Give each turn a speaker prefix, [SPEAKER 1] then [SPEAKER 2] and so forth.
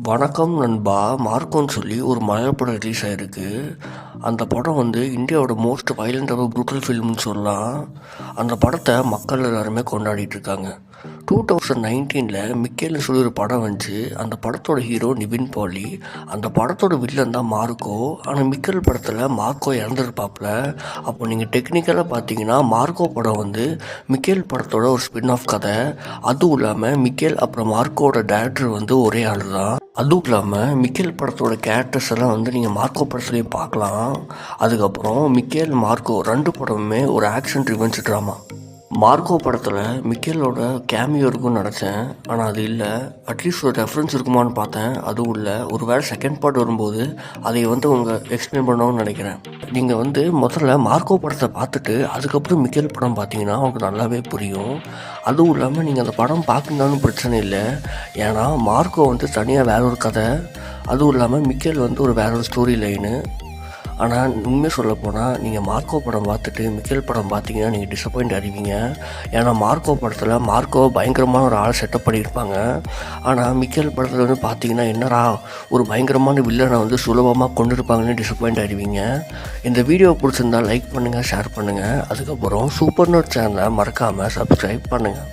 [SPEAKER 1] வணக்கம் நண்பா. மார்க்கோன்னு சொல்லி ஒரு மலையாள படம் ரிலீஸ் ஆகிருக்கு. அந்த படம் இந்தியாவோட மோஸ்ட் வைலண்ட் ப்ரூட்டல் ஃபில்ம்னு சொல்லலாம். அந்த படத்தை மக்கள் எல்லாருமே கொண்டாடிட்டு இருக்காங்க. 2019 மிக்கேல்னு சொல்லி ஒரு படம் வந்துச்சு. அந்த படத்தோட ஹீரோ நிவின் பாலி. அந்த படத்தோட வில்லன் தான் மார்க்கோ. ஆனால் மிக்கேல் படத்தில் மார்க்கோ இறந்துருப்பாப்புல. அப்போ நீங்கள் டெக்னிக்கலாக பார்த்தீங்கன்னா மார்க்கோ படம் மிக்கேல் படத்தோட ஒரு ஸ்பின் ஆஃப் கதை. அதுவும் இல்லாமல் மிக்கேல் அப்புறம் மார்க்கோட டேரக்டர் ஒரே ஆள் தான். அதுவும் இல்லாமல் மிக்கேல் படத்தோட கேரக்டர்ஸ் எல்லாம் நீங்கள் மார்க்கோ படத்துலேயும் பார்க்கலாம். அதுக்கப்புறம் மிக்கேல் மார்க்கோ 2 படமுமே ஒரு ஆக்ஷன் ரிவெஞ்ச் ட்ராமா. மார்க்கோ படத்தில் மிக்கேலோட கேமியோ இருக்குன்னு நினச்சேன், ஆனால் அது இல்லை. அட்லீஸ்ட் ஒரு ரெஃபரன்ஸ் இருக்குமான்னு பார்த்தேன், அதுவும் இல்லை. ஒரு வேளை செகண்ட் பார்ட் வரும்போது அதை உங்கள் எக்ஸ்பிளைன் பண்ணணும்னு நினைக்கிறேன். நீங்கள் முதல்ல மார்க்கோ படத்தை பார்த்துட்டு அதுக்கப்புறம் மிக்கேல் படம் பார்த்தீங்கன்னா உங்களுக்கு நல்லாவே புரியும். அதுவும் இல்லாமல் நீங்கள் அந்த படம் பார்க்கணுன்னு பிரச்சனை இல்லை. ஏன்னா மார்க்கோ தனியாக வேற ஒரு கதை, அதுவும் இல்லாமல் மிக்கேல் ஒரு வேற ஒரு ஸ்டோரி லைனு. ஆனால் உண்மையை சொல்லப்போனால் நீங்கள் மார்க்கோ படம் பார்த்துட்டு மிக்கேல் படம் பார்த்தீங்கன்னா நீங்கள் டிசப்பாயிண்ட் ஆகிடுவீங்க. ஏன்னா மார்க்கோ படத்தில் மார்க்கோ பயங்கரமான ஒரு ஆள் செட்டப் பண்ணியிருப்பாங்க. ஆனால் மிக்கேல் படத்தில் பார்த்தீங்கன்னா என்னடா ஒரு பயங்கரமான வில்லனை சுலபமாக கொண்டு இருப்பாங்கன்னு டிசப்பாயிண்ட் ஆகிடுவீங்க. இந்த வீடியோ பிடிச்சிருந்தால் லைக் பண்ணுங்கள், ஷேர் பண்ணுங்கள். அதுக்கப்புறம் சூப்பர் நோட் சேனலை மறக்காமல் சப்ஸ்கிரைப் பண்ணுங்கள்.